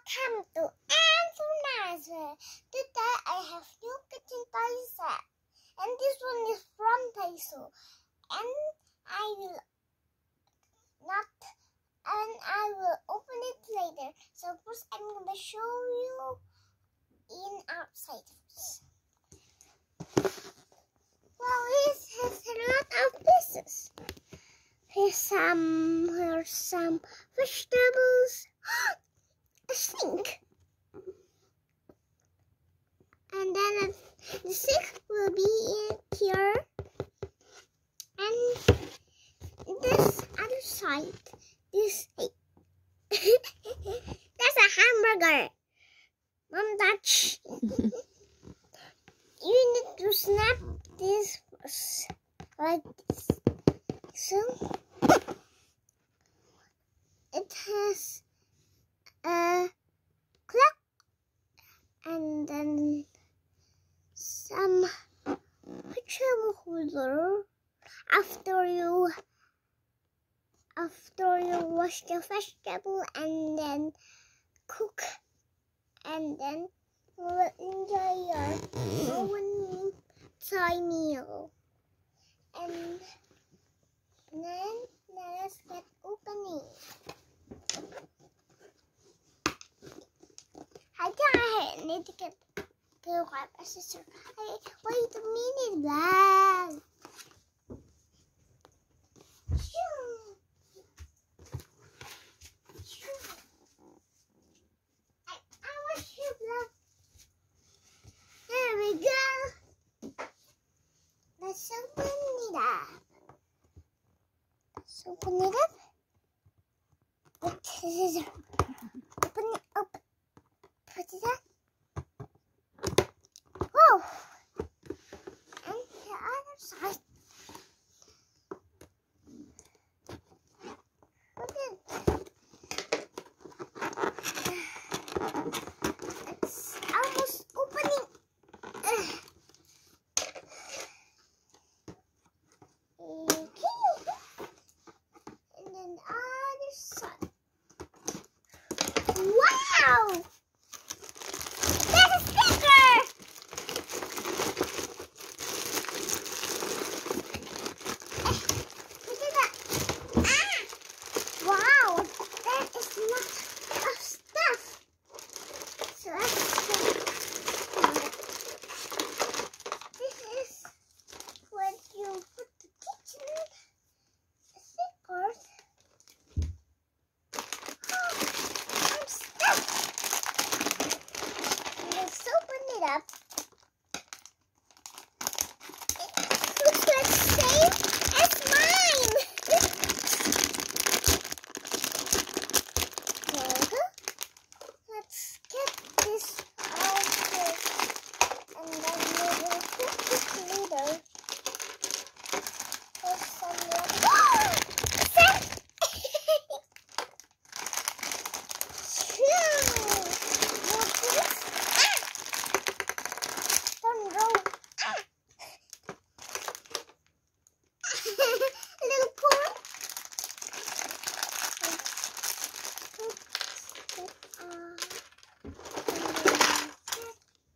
Welcome to Nazua. Today I have new kitchen toy set, and this one is from Daiso. And I will open it later. So first I'm gonna show you in outside first. Well, it has a lot of pieces. Here's some vegetables. A sink. And then the sink will be in here. And this other side, that's a hamburger. Mom, touch. You need to snap this first, like this. So it has a clock and then some vegetable holder. After you wash the vegetable and then cook, and then you will enjoy your own toy meal. And then let's get opening. I need to grab a scissor. Wait a minute, Dad. I wish you love. There we go. Let's open it up. Open it up. With the scissor. Open it up. Put it up. Whoa! And the other side. It's almost opening. Okay. And then the other side. Wow! There's a sticker! Look at that. Wow! There is a lot of stuff. So let's see. This is when you put the kitchen stickers. I'm stuck. Let's open it up. It looks like the same as mine. There we go. Let's get this all first, and then we will cook it later. There's some little corn.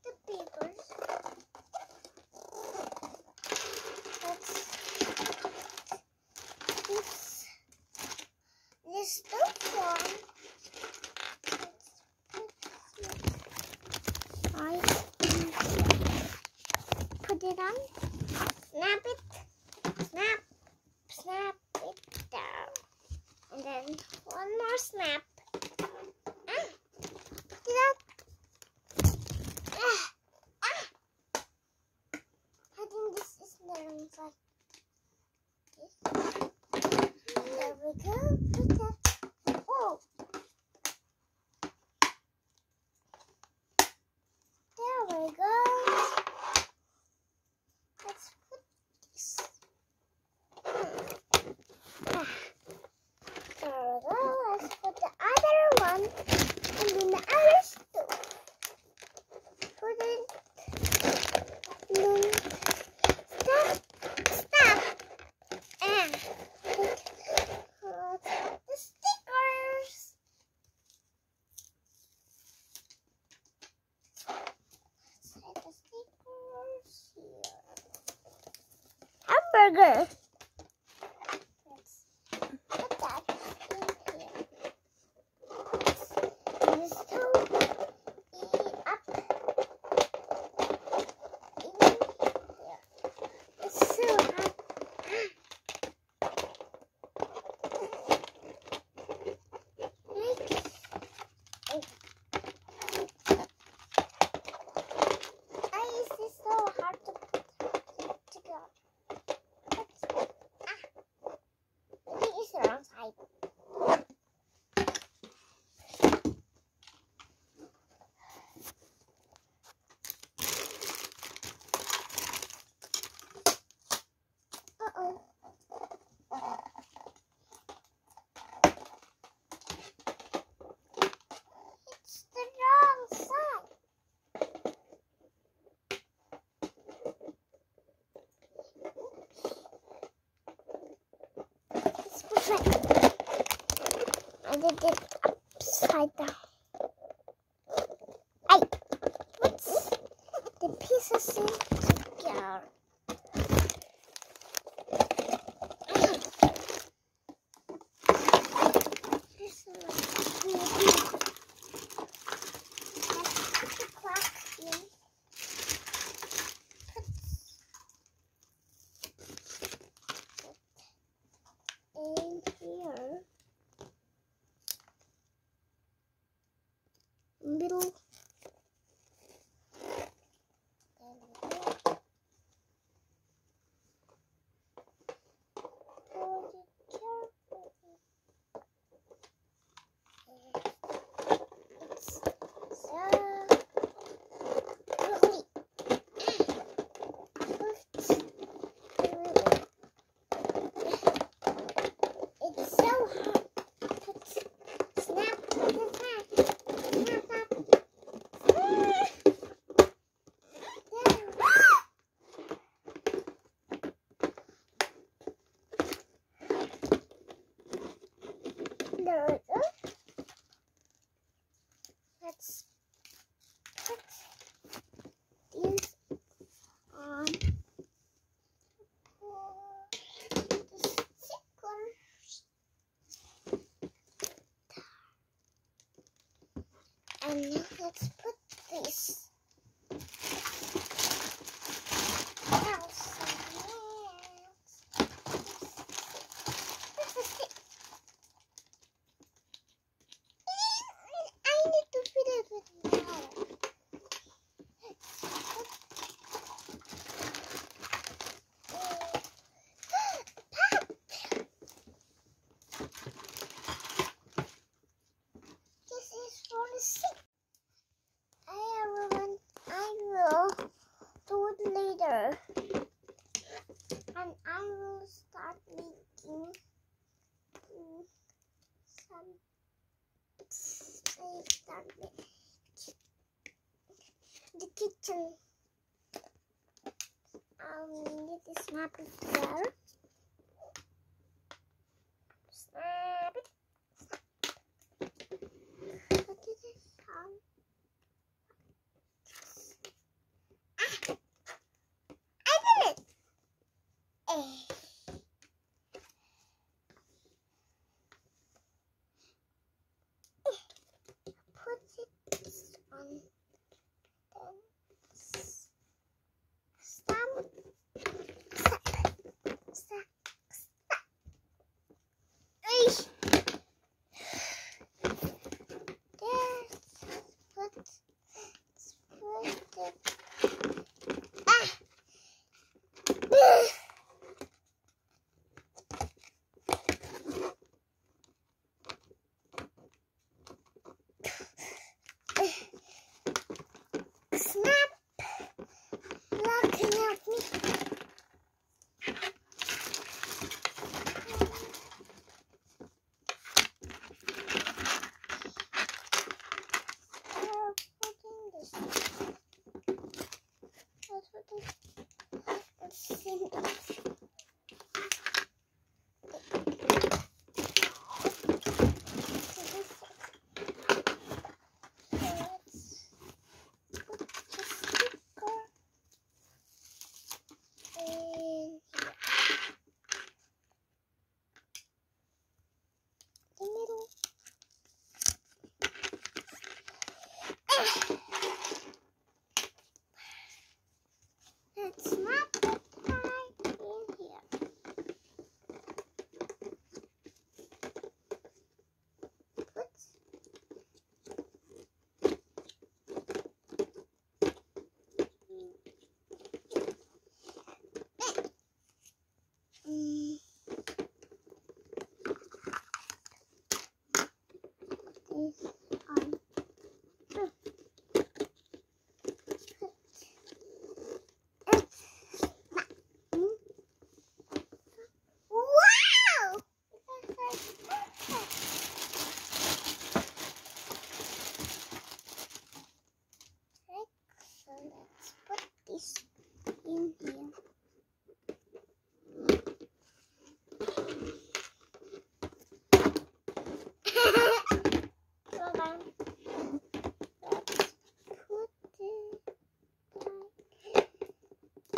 The papers. This stuff one. Put it on. Snap it. Snap it down. And then one more snap. Put it up. I think this is the wrong side. There we go. Put that. Oh. There we go. Let's put this hamburger. Let's put that in here. Let's up in here. It's so hot. I did it upside down. Hey, what's the pieces in together? There's a lot of put the clock in. Put in here. Middle. It's so hard. Snap. There we go. Let's put these on the stickers. And let's put this else. What's the stick? I need to fit it with water. This is for the stick. I will do it later. And I will start making some. The kitchen. Need to snap it there. Snap it. Put it on. I did it. Put it on. Then stamp. Stack. Snap! Look, can you help me? Putting this. Let's not put right in here. In here. Hold on. Let's put it and here.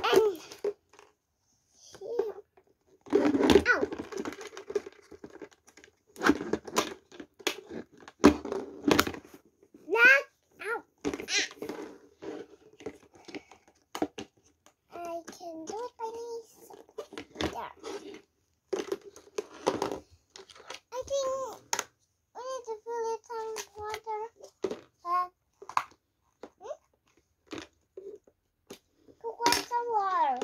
Ow! Knock out. I can do it by myself. There. I think we need to fill it some water. To get some water.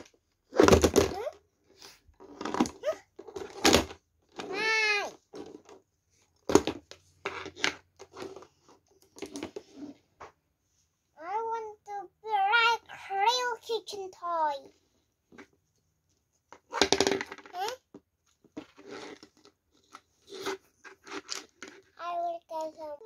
Hi. I want to be like real kitchen toy. I will get some